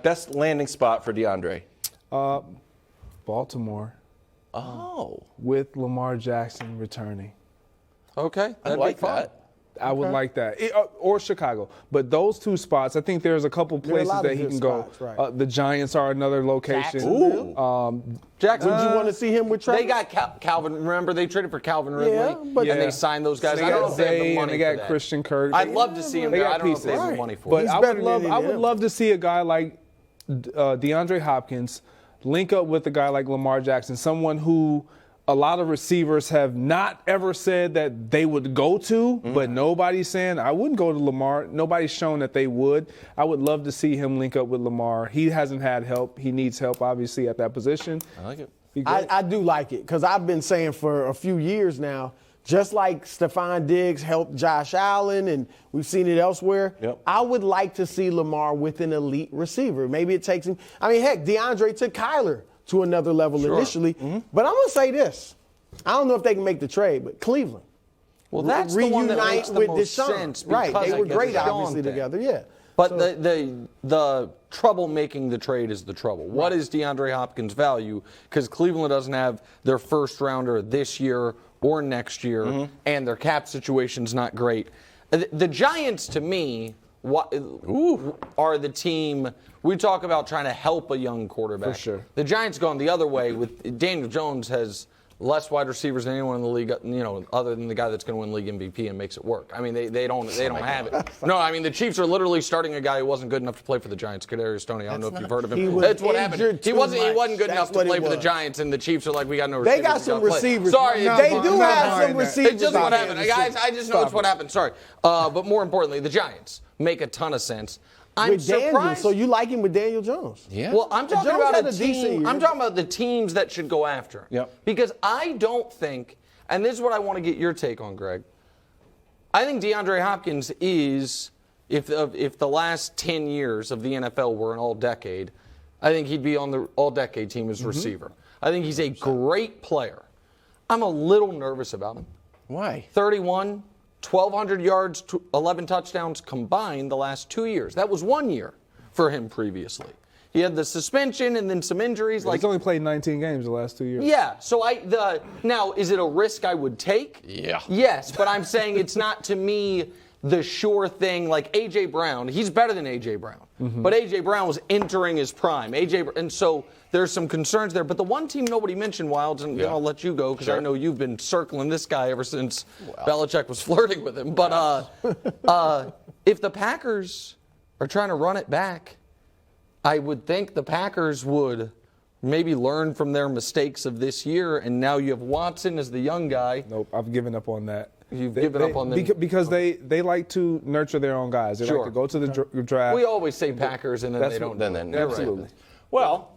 best landing spot for DeAndre? Baltimore. Oh. With Lamar Jackson returning. Okay. I like that. I would like that. Or Chicago. But those two spots, I think there's a couple places that he can spots, go. right. The Giants are another location. Jackson, Would you want to see him with Trevor? they got Calvin. Remember, they traded for Calvin Ridley, but- and they signed those guys. They I don't know got if they have the Zay money and they for got that. Christian Kirk. I'd love to see him They there. got I don't know if they have the pieces. money for But it. He's I better would than any love. I of would them. love to see a guy like DeAndre Hopkins link up with a guy like Lamar Jackson, someone who a lot of receivers have not ever said that they would go to, but nobody's saying I wouldn't go to Lamar. Nobody's shown that they would. I would love to see him link up with Lamar. He hasn't had help. He needs help, obviously, at that position. I like it. I do like it because I've been saying for a few years now, just like Stephon Diggs helped Josh Allen and we've seen it elsewhere, Yep. I would like to see Lamar with an elite receiver. Maybe it takes him. I mean, heck, DeAndre took Kyler to another level initially. But I'm going to say this. I don't know if they can make the trade, but Cleveland. Well, that's the one that makes the with most Deshaun. sense. Right, because they were of the great, Deshaun obviously, thing. together, yeah. But So- the trouble making the trade is the trouble. What is DeAndre Hopkins' value? Because Cleveland doesn't have their first rounder this year or next year, and their cap situation's not great. The Giants, to me, are the team. We talk about trying to help a young quarterback. For sure. The Giants going the other way with Daniel Jones has less wide receivers than anyone in the league, other than the guy that's going to win league MVP and makes it work. I mean, they don't have it. No, I mean the Chiefs are literally starting a guy who wasn't good enough to play for the Giants, Kadarius Stoney. I don't know if you've heard of him. That's what happened. He wasn't good enough to play for the Giants, and the Chiefs are like, we got no receivers. They got some receivers. Sorry, they do have some receivers. it's just what happened, guys. I just know it's what happened. Sorry, but more importantly, the Giants make a ton of sense. I'm with surprised. Daniel, so you like him with Daniel Jones? Yeah. Well, I'm talking Jones about had a a decent team. year. I'm talking about the teams that should go after him. Yep. Because I don't think, and this is what I want to get your take on, Greg. I think DeAndre Hopkins is, if the last 10 years of the NFL were an all-decade, I think he'd be on the all-decade team as receiver. I think he's a great player. I'm a little nervous about him. Why? 31, 1,200 yards, 11 touchdowns combined the last 2 years. That was 1 year for him previously. He had the suspension and then some injuries. He's only played 19 games the last 2 years. Yeah. So now is it a risk I would take? Yeah. Yes, but I'm saying it's not to me the sure thing. Like A.J. Brown, he's better than A.J. Brown, but A.J. Brown was entering his prime. And so there's some concerns there. But the one team nobody mentioned, Wilds, and I'll let you go because I know you've been circling this guy ever since Belichick was flirting with him. But if the Packers are trying to run it back, I would think the Packers would maybe learn from their mistakes of this year, and now you have Watson as the young guy. Nope, I've given up on that. You've given up on them? Because they like to nurture their own guys. They like to go to the draft. We always say Packers, and then they don't. Absolutely. Well,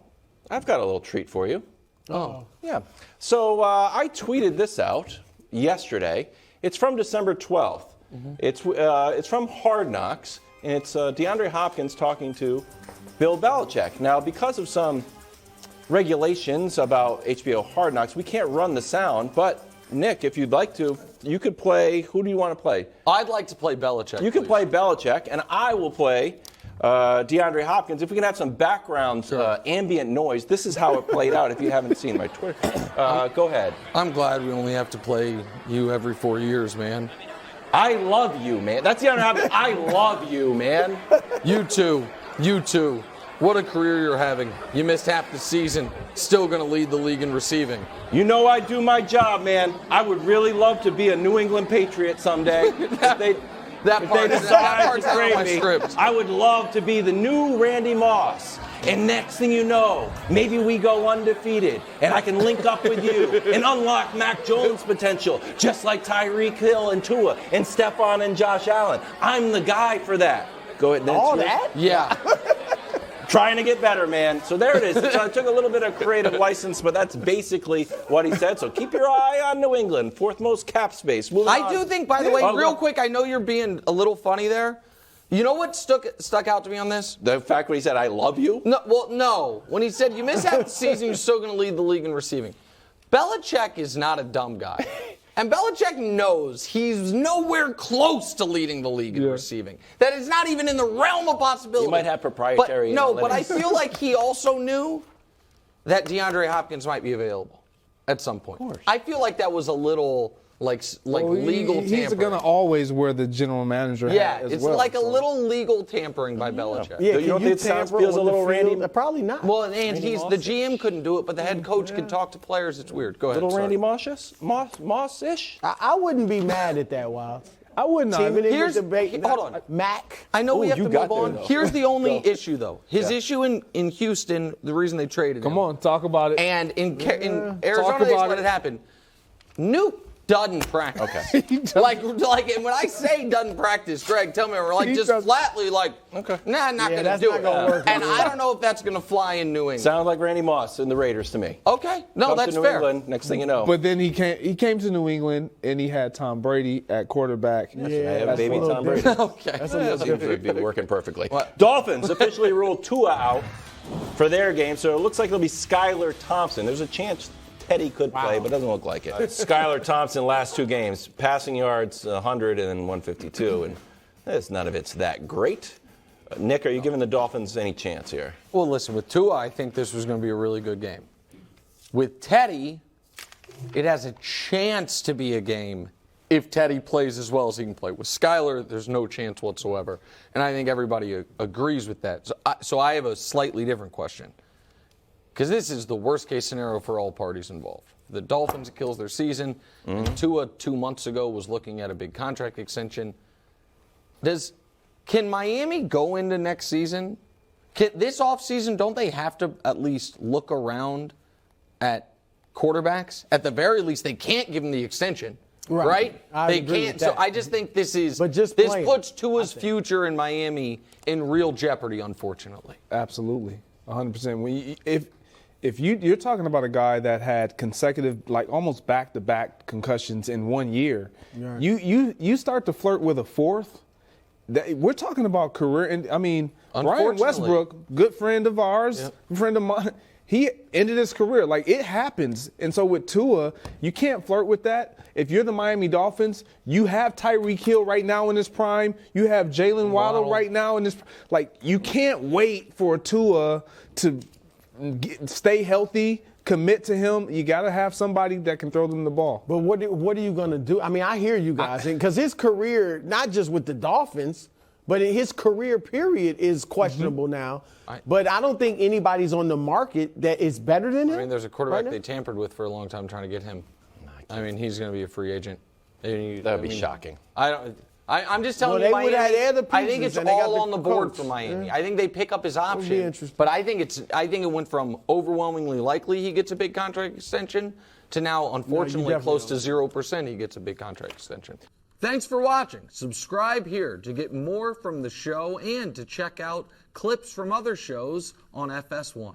I've got a little treat for you. Oh. Yeah. So I tweeted this out yesterday. It's from December 12th. It's from Hard Knocks, and it's DeAndre Hopkins talking to Bill Belichick. Now, because of some regulations about HBO Hard Knocks, we can't run the sound, but Nick, if you'd like to, you could play. Who do you want to play? I'd like to play Belichick. You can play Belichick, and I will play DeAndre Hopkins. If we can have some background ambient noise, this is how it played out if you haven't seen my Twitter. Go ahead. I'm glad we only have to play you every 4 years, man. I love you, man. That's DeAndre Hopkins. I love you, man. You too. You too. What a career you're having. You missed half the season. Still going to lead the league in receiving. You know I do my job, man. I would really love to be a New England Patriot someday. That part's out of my script. I would love to be the new Randy Moss. And next thing you know, maybe we go undefeated, and I can link up with you and unlock Mac Jones' potential, just like Tyreek Hill and Tua and Stephon and Josh Allen. I'm the guy for that. Go ahead. All that? Yeah. Trying to get better, man. So there it is. So I took a little bit of creative license, but that's basically what he said. So keep your eye on New England, fourth most cap space. I do think, by the way, real quick, I know you're being a little funny there. You know what stuck out to me on this? The fact when he said, I love you? No. When he said, you miss half the season, you're still going to lead the league in receiving. Belichick is not a dumb guy. And Belichick knows he's nowhere close to leading the league in receiving. That is not even in the realm of possibility. He might have proprietary but I feel like he also knew that DeAndre Hopkins might be available at some point. Of course. I feel like that was a little legal tampering. He's going to always wear the general manager hat as it's well. like a little legal tampering by Belichick. Yeah, You don't think it sounds feels a little Randy? Probably not. Well, and the GM couldn't do it, but the head coach can talk to players. It's weird. Go ahead. Little sorry. Randy Moss-ish? I wouldn't be mad at that, Wild. I wouldn't. Hold on. Mac. I know we have to move got there, on. though. Here's the only issue, though. His issue in Houston, the reason they traded him. Come on, talk about it. And in Arizona, they just let it happen. Nuke doesn't practice. Okay. like, and when I say doesn't practice, Greg, tell me, we're like just flatly like, nah, not going to do it. And I don't know if that's going to fly in New England. Sounds like Randy Moss in the Raiders to me. Okay, no, Comes that's to New fair. England, next thing you know. But then he came to New England and he had Tom Brady at quarterback. I have baby Tom Brady. Okay. That seems to be working perfectly. Dolphins officially ruled Tua out for their game, so it looks like it'll be Skylar Thompson. There's a chance Teddy could play, but it doesn't look like it. Skylar Thompson, last 2 games, passing yards 100 and then 152, and none of it's that great. Nick, are you giving the Dolphins any chance here? Well, listen, with Tua, I think this was going to be a really good game. With Teddy, it has a chance to be a game if Teddy plays as well as he can play. With Skylar, there's no chance whatsoever, and I think everybody agrees with that. So I have a slightly different question. Because this is the worst-case scenario for all parties involved. The Dolphins, it kills their season. And Tua 2 months ago was looking at a big contract extension. Can Miami go into next season? This offseason, don't they have to at least look around at quarterbacks? At the very least, they can't give him the extension. Right? They can't. So I just think this puts Tua's future in Miami in real jeopardy, unfortunately. Absolutely, 100%. If you're talking about a guy that had consecutive, like almost back-to-back concussions in 1 year, you start to flirt with a fourth. We're talking about career, and I mean, Ryan Westbrook, good friend of ours, friend of mine. He ended his career. Like, it happens. And so with Tua, you can't flirt with that. If you're the Miami Dolphins, you have Tyreek Hill right now in his prime. You have Jalen Waddle right now in his – like, you can't wait for Tua to stay healthy, commit to him. You got to have somebody that can throw them the ball. But what are you going to do? I mean, I hear you guys. Because his career, not just with the Dolphins, but his career period is questionable now. But I don't think anybody's on the market that is better than him. I mean, there's a quarterback they tampered with for a long time trying to get him. I mean, he's going to be a free agent. That would be shocking. I'm just telling you, Miami, I think it's all on the board for Miami. Yeah. I think they pick up his option. But I think it went from overwhelmingly likely he gets a big contract extension to now, unfortunately, close to 0% he gets a big contract extension. Thanks for watching. Subscribe here to get more from the show and to check out clips from other shows on FS1.